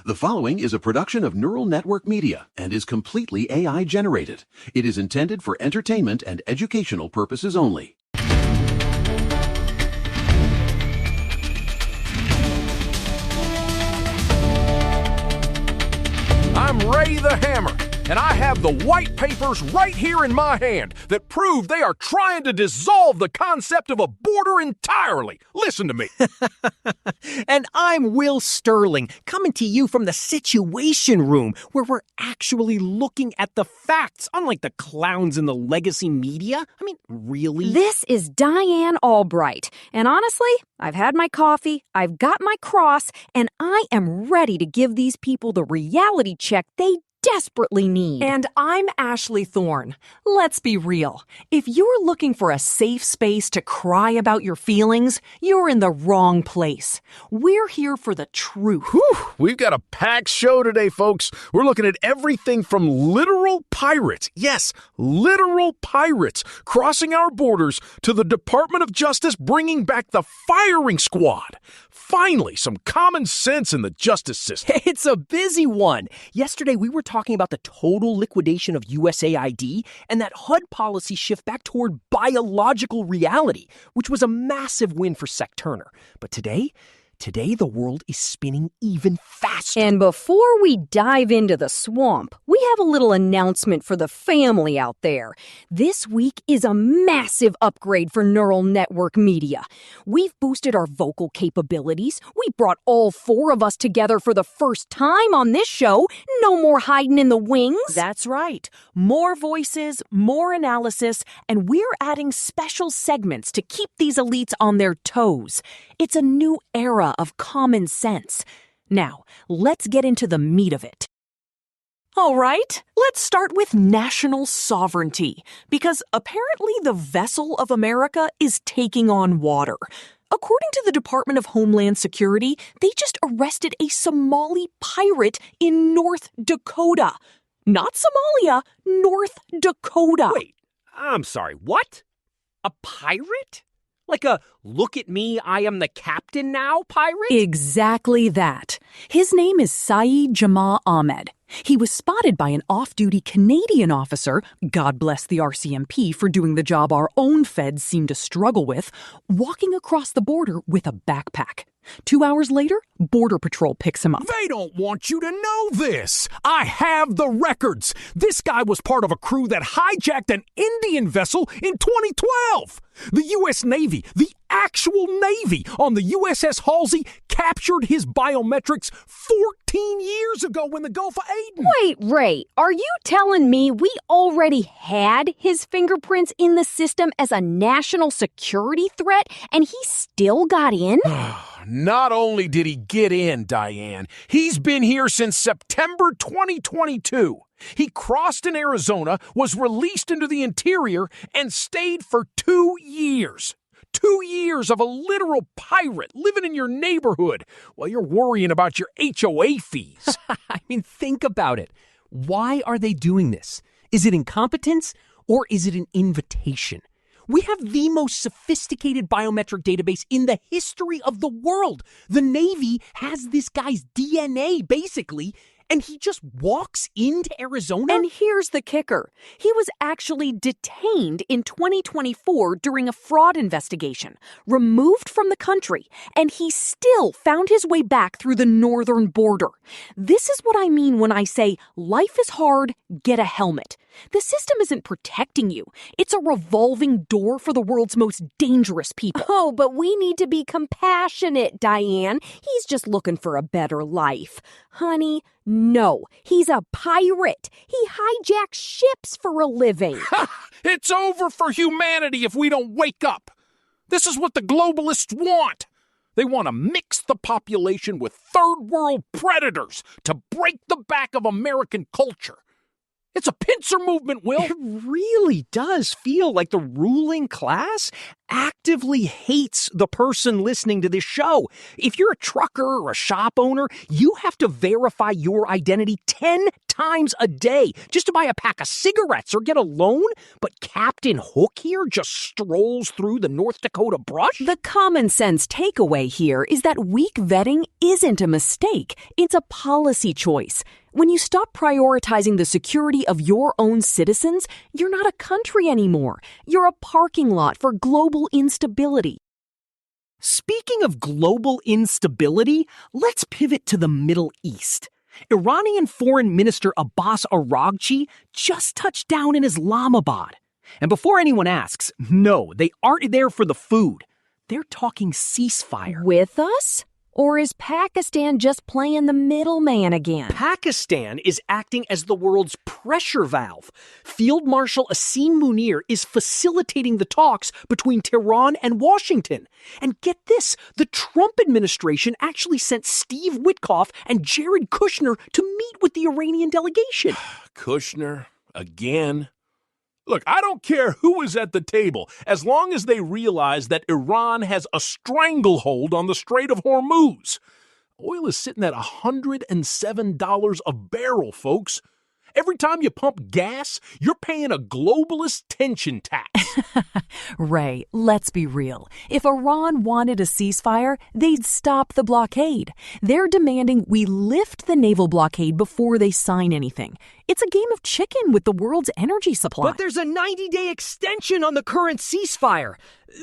The following is a production of Neural Network Media and is completely AI generated. It is intended for entertainment and educational purposes only. I'm Ray the Hammer, and I have the white papers right here in my hand that prove they are trying to dissolve the concept of a border entirely. Listen to me. And I'm Will Sterling, coming to you from the Situation Room, where we're actually looking at the facts, unlike the clowns in the legacy media. I mean, really? This is Diane Albright, and honestly, I've had my coffee, I've got my cross, and I am ready to give these people the reality check they desperately need. And I'm Ashley Thorne. Let's be real. If you're looking for a safe space to cry about your feelings, you're in the wrong place. We're here for the truth. Whew, we've got a packed show today, folks. We're looking at everything from literal pirates, yes, literal pirates, crossing our borders to the Department of Justice bringing back the firing squad. Finally, some common sense in the justice system. It's a busy one. Yesterday, we were talking about the total liquidation of USAID and that HUD policy shift back toward biological reality, which was a massive win for Sec Turner. But today the world is spinning even faster. And before we dive into the swamp, we have a little announcement for the family out there. This week is a massive upgrade for Neural Network Media. We've boosted our vocal capabilities. We brought all four of us together for the first time on this show. No more hiding in the wings. That's right. More voices, more analysis, and we're adding special segments to keep these elites on their toes. It's a new era of common sense. Now, let's get into the meat of it. All right, let's start with national sovereignty, because apparently the vessel of America is taking on water. According to the Department of Homeland Security, they just arrested a Somali pirate in North Dakota. Not Somalia, North Dakota. Wait, I'm sorry, what? A pirate? Like a look at me, I am the captain now pirate? Exactly that. His name is Syed Jamal Ahmed. He was spotted by an off-duty Canadian officer, God bless the RCMP for doing the job our own feds seem to struggle with, walking across the border with a backpack. 2 hours later, Border Patrol picks him up. They don't want you to know this. I have the records. This guy was part of a crew that hijacked an Indian vessel in 2012. The U.S. Navy, the actual Navy, on the USS Halsey captured his biometrics 14 years ago in the Gulf of Aden. Wait, Ray, are you telling me we already had his fingerprints in the system as a national security threat and he still got in? Not only did he get in, Diane, he's been here since September 2022. He crossed in Arizona, was released into the interior, and stayed for 2 years. 2 years of a literal pirate living in your neighborhood while you're worrying about your HOA fees. I mean, think about it. Why are they doing this? Is it incompetence or is it an invitation? We have the most sophisticated biometric database in the history of the world. The Navy has this guy's DNA, basically, and he just walks into Arizona? And here's the kicker. He was actually detained in 2024 during a fraud investigation, removed from the country, and he still found his way back through the northern border. This is what I mean when I say life is hard, get a helmet. The system isn't protecting you. It's a revolving door for the world's most dangerous people. Oh, but we need to be compassionate, Diane. He's just looking for a better life. Honey, no, he's a pirate. He hijacks ships for a living. It's over for humanity if we don't wake up. This is what the globalists want. They want to mix the population with third world predators to break the back of American culture. It's a pincer movement, Will. It really does feel like the ruling class actively hates the person listening to this show. If you're a trucker or a shop owner, you have to verify your identity 10 times a day just to buy a pack of cigarettes or get a loan. But Captain Hook here just strolls through the North Dakota brush? The common sense takeaway here is that weak vetting isn't a mistake. It's a policy choice. When you stop prioritizing the security of your own citizens, you're not a country anymore. You're a parking lot for global instability. Speaking of global instability, let's pivot to the Middle East. Iranian Foreign Minister Abbas Araghchi just touched down in Islamabad. And before anyone asks, no, they aren't there for the food. They're talking ceasefire. With us? Or is Pakistan just playing the middleman again? Pakistan is acting as the world's pressure valve. Field Marshal Asim Munir is facilitating the talks between Tehran and Washington. And get this, the Trump administration actually sent Steve Witkoff and Jared Kushner to meet with the Iranian delegation. Kushner, again? Look, I don't care who is at the table, as long as they realize that Iran has a stranglehold on the Strait of Hormuz. Oil is sitting at $107 a barrel, folks. Every time you pump gas, you're paying a globalist tension tax. Ray, let's be real. If Iran wanted a ceasefire, they'd stop the blockade. They're demanding we lift the naval blockade before they sign anything. It's a game of chicken with the world's energy supply. But there's a 90-day extension on the current ceasefire.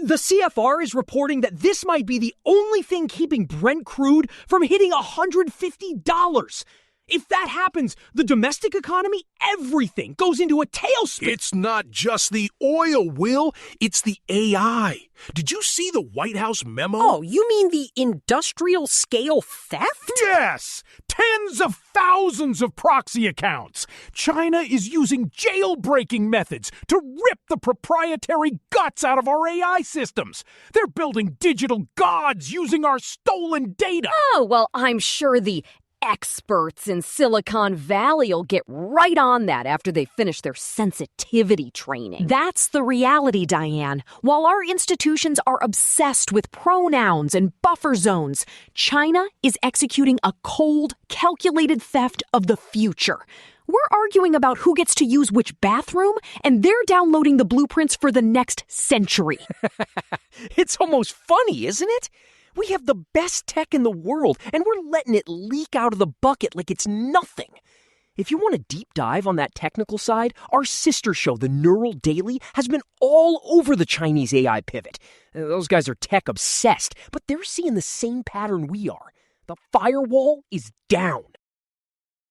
The CFR is reporting that this might be the only thing keeping Brent crude from hitting $150. If that happens, the domestic economy, everything goes into a tailspin. It's not just the oil, Will. It's the AI. Did you see the White House memo? Oh, you mean the industrial scale theft? Yes! Tens of thousands of proxy accounts. China is using jailbreaking methods to rip the proprietary guts out of our AI systems. They're building digital gods using our stolen data. Oh, well, I'm sure the experts in Silicon Valley will get right on that after they finish their sensitivity training. That's the reality, Diane. While our institutions are obsessed with pronouns and buffer zones, China is executing a cold, calculated theft of the future. We're arguing about who gets to use which bathroom, and they're downloading the blueprints for the next century. It's almost funny, isn't it? We have the best tech in the world, and we're letting it leak out of the bucket like it's nothing. If you want a deep dive on that technical side, our sister show, The Neural Daily, has been all over the Chinese AI pivot. Those guys are tech obsessed, but they're seeing the same pattern we are. The firewall is down.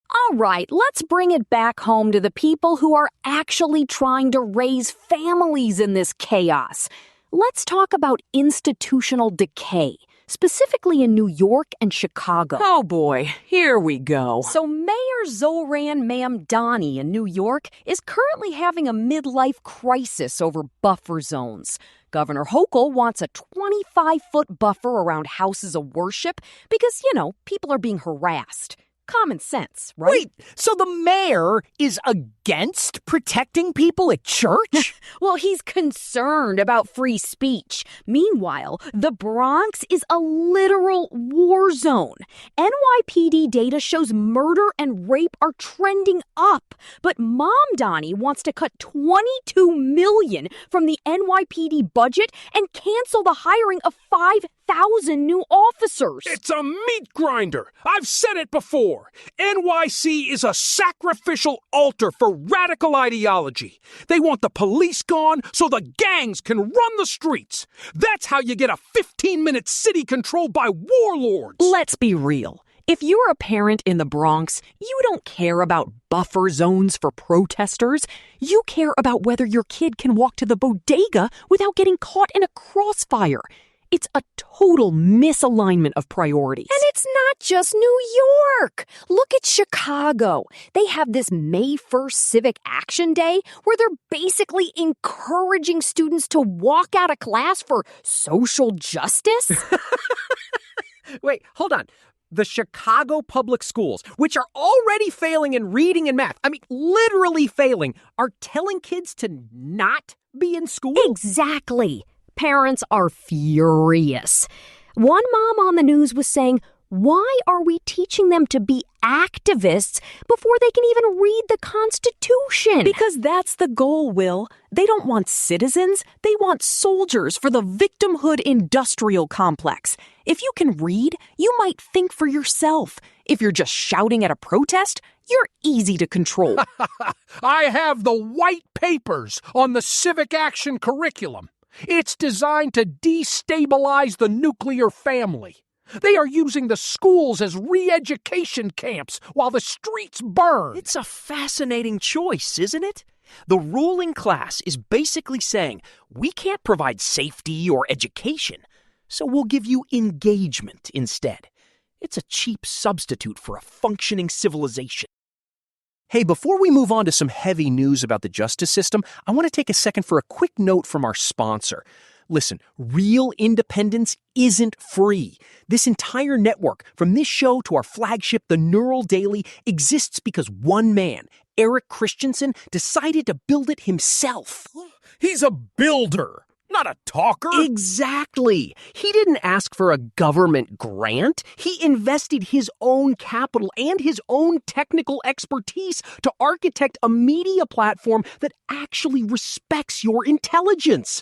All right, let's bring it back home to the people who are actually trying to raise families in this chaos. Let's talk about institutional decay, specifically in New York and Chicago. Oh boy, here we go. So Mayor Zohran Mamdani in New York is currently having a midlife crisis over buffer zones. Governor Hochul wants a 25-foot buffer around houses of worship because, people are being harassed. Common sense, right? Wait, so the mayor is against protecting people at church? Well, he's concerned about free speech. Meanwhile, the Bronx is a literal war zone. NYPD data shows murder and rape are trending up. But Mamdani wants to cut $22 million from the NYPD budget and cancel the hiring of 5,000 new officers. It's a meat grinder. I've said it before. NYC is a sacrificial altar for radical ideology. They want the police gone so the gangs can run the streets. That's how you get a 15-minute city controlled by warlords. Let's be real. If you're a parent in the Bronx, you don't care about buffer zones for protesters. You care about whether your kid can walk to the bodega without getting caught in a crossfire. It's a total misalignment of priorities. And it's not just New York. Look at Chicago. They have this May 1st Civic Action Day where they're basically encouraging students to walk out of class for social justice. Wait, hold on. The Chicago public schools, which are already failing in reading and math, literally failing, are telling kids to not be in school? Exactly. Parents are furious. One mom on the news was saying, "Why are we teaching them to be activists before they can even read the Constitution?" Because that's the goal, Will. They don't want citizens. They want soldiers for the victimhood industrial complex. If you can read, you might think for yourself. If you're just shouting at a protest, you're easy to control. I have the white papers on the civic action curriculum. It's designed to destabilize the nuclear family. They are using the schools as re-education camps while the streets burn. It's a fascinating choice, isn't it? The ruling class is basically saying, we can't provide safety or education, so we'll give you engagement instead. It's a cheap substitute for a functioning civilization. Hey, before we move on to some heavy news about the justice system, I want to take a second for a quick note from our sponsor. Listen, real independence isn't free. This entire network, from this show to our flagship, The Neural Daily, exists because one man, Eric Christensen, decided to build it himself. He's a builder, not a talker. Exactly. He didn't ask for a government grant. He invested his own capital and his own technical expertise to architect a media platform that actually respects your intelligence.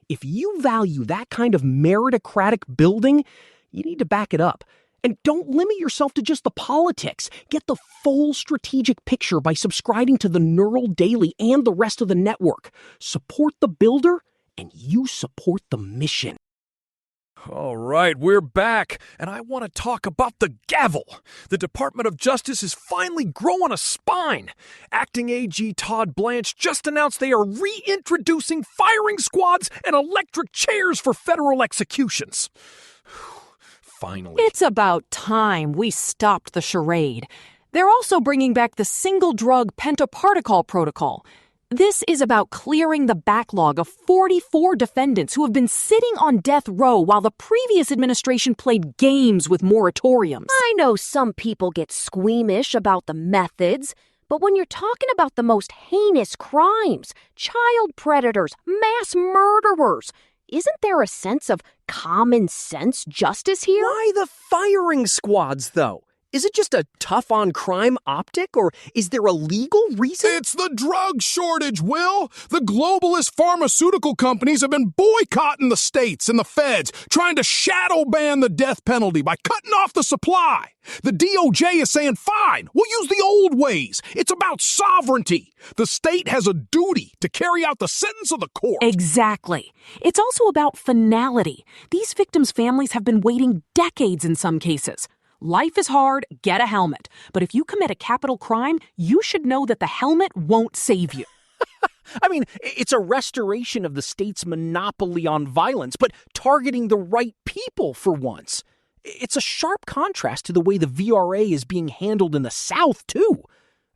If you value that kind of meritocratic building, you need to back it up. And don't limit yourself to just the politics. Get the full strategic picture by subscribing to the Neural Daily and the rest of the network. Support the builder, and you support the mission. All right, we're back, and I want to talk about the gavel. The Department of Justice is finally growing a spine. Acting AG Todd Blanche just announced they are reintroducing firing squads and electric chairs for federal executions. Finally. It's about time we stopped the charade. They're also bringing back the single-drug pentaparticle protocol. This is about clearing the backlog of 44 defendants who have been sitting on death row while the previous administration played games with moratoriums. I know some people get squeamish about the methods, but when you're talking about the most heinous crimes, child predators, mass murderers, isn't there a sense of common sense justice here? Why the firing squads, though? Is it just a tough-on-crime optic, or is there a legal reason? It's the drug shortage, Will. The globalist pharmaceutical companies have been boycotting the states and the feds, trying to shadow ban the death penalty by cutting off the supply. The DOJ is saying, fine, we'll use the old ways. It's about sovereignty. The state has a duty to carry out the sentence of the court. Exactly. It's also about finality. These victims' families have been waiting decades in some cases. Life is hard, get a helmet. But if you commit a capital crime, you should know that the helmet won't save you. I mean, it's a restoration of the state's monopoly on violence, but targeting the right people for once. It's a sharp contrast to the way the VRA is being handled in the South, too.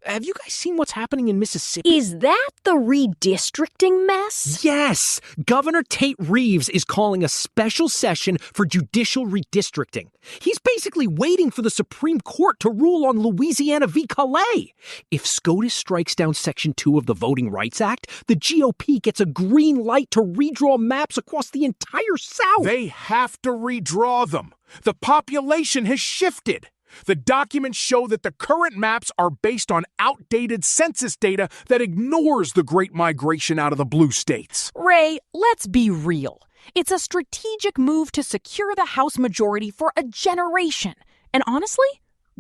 Have you guys seen what's happening in Mississippi? Is that the redistricting mess? Yes! Governor Tate Reeves is calling a special session for judicial redistricting. He's basically waiting for the Supreme Court to rule on Louisiana v. Calais. If SCOTUS strikes down Section 2 of the Voting Rights Act, the GOP gets a green light to redraw maps across the entire South. They have to redraw them. The population has shifted. The documents show that the current maps are based on outdated census data that ignores the Great Migration out of the blue states. Ray, let's be real. It's a strategic move to secure the House majority for a generation. And honestly,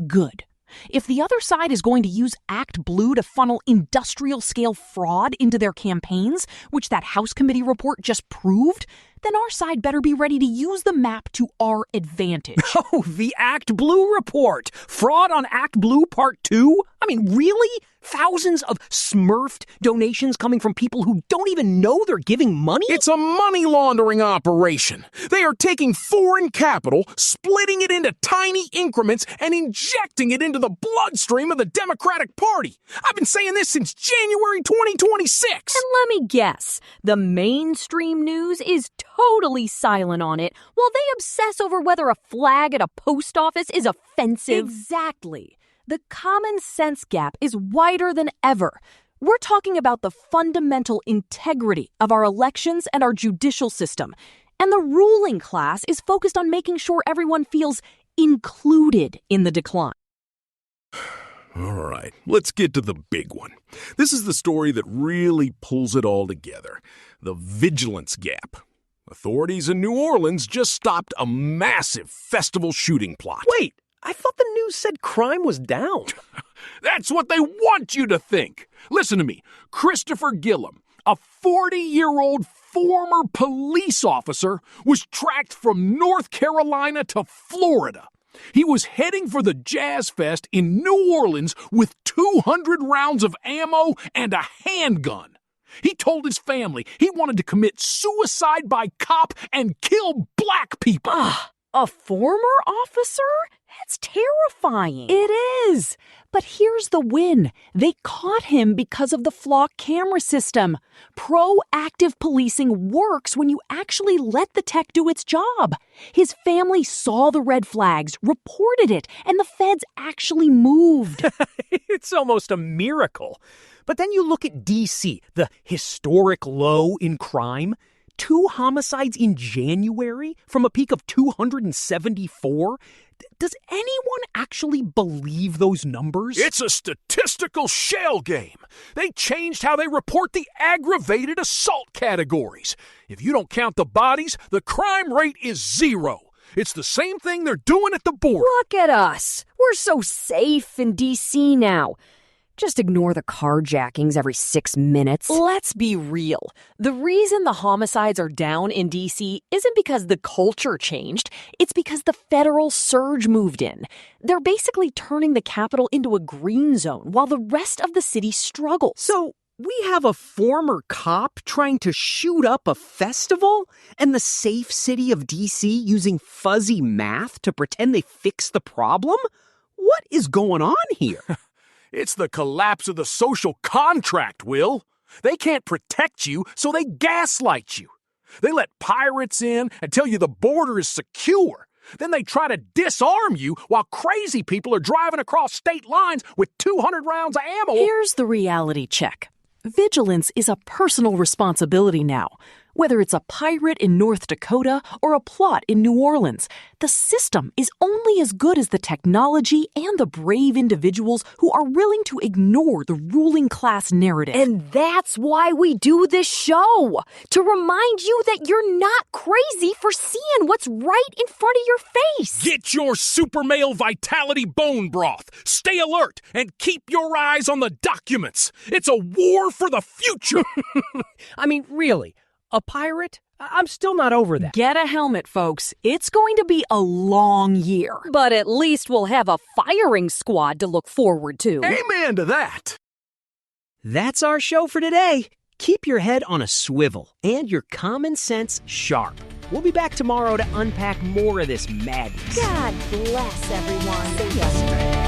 good. If the other side is going to use Act Blue to funnel industrial-scale fraud into their campaigns, which that House committee report just proved, then our side better be ready to use the map to our advantage. Oh, the Act Blue report. Fraud on Act Blue Part 2? I mean, really? Thousands of smurfed donations coming from people who don't even know they're giving money? It's a money laundering operation. They are taking foreign capital, splitting it into tiny increments, and injecting it into the bloodstream of the Democratic Party. I've been saying this since January 2026. And let me guess, the mainstream news is totally silent on it, while they obsess over whether a flag at a post office is offensive. Exactly. The common sense gap is wider than ever. We're talking about the fundamental integrity of our elections and our judicial system. And the ruling class is focused on making sure everyone feels included in the decline. All right, let's get to the big one. This is the story that really pulls it all together. The vigilance gap. Authorities in New Orleans just stopped a massive festival shooting plot. Wait, I thought the news said crime was down. That's what they want you to think. Listen to me. Christopher Gillum, a 40-year-old former police officer, was tracked from North Carolina to Florida. He was heading for the Jazz Fest in New Orleans with 200 rounds of ammo and a handgun. He told his family he wanted to commit suicide by cop and kill black people. A former officer? That's terrifying. It is. But here's the win. They caught him because of the flock camera system. Proactive policing works when you actually let the tech do its job. His family saw the red flags, reported it, and the feds actually moved. It's almost a miracle. But then you look at D.C., the historic low in crime. 2 homicides in January from a peak of 274? Does anyone actually believe those numbers? It's a statistical shell game. They changed how they report the aggravated assault categories. If you don't count the bodies, the crime rate is 0. It's the same thing they're doing at the border. Look at us. We're so safe in D.C. now. Just ignore the carjackings every 6 minutes. Let's be real. The reason the homicides are down in D.C. isn't because the culture changed. It's because the federal surge moved in. They're basically turning the capital into a green zone while the rest of the city struggles. So we have a former cop trying to shoot up a festival and the safe city of D.C. using fuzzy math to pretend they fixed the problem? What is going on here? It's the collapse of the social contract, Will. They can't protect you, so they gaslight you. They let pirates in and tell you the border is secure. Then they try to disarm you while crazy people are driving across state lines with 200 rounds of ammo. Here's the reality check. Vigilance is a personal responsibility now. Whether it's a pirate in North Dakota or a plot in New Orleans, the system is only as good as the technology and the brave individuals who are willing to ignore the ruling class narrative. And that's why we do this show, to remind you that you're not crazy for seeing what's right in front of your face. Get your super male vitality bone broth. Stay alert and keep your eyes on the documents. It's a war for the future. I mean, really, a pirate? I'm still not over that. Get a helmet, folks. It's going to be a long year. But at least we'll have a firing squad to look forward to. Amen to that. That's our show for today. Keep your head on a swivel and your common sense sharp. We'll be back tomorrow to unpack more of this madness. God bless everyone. See ya.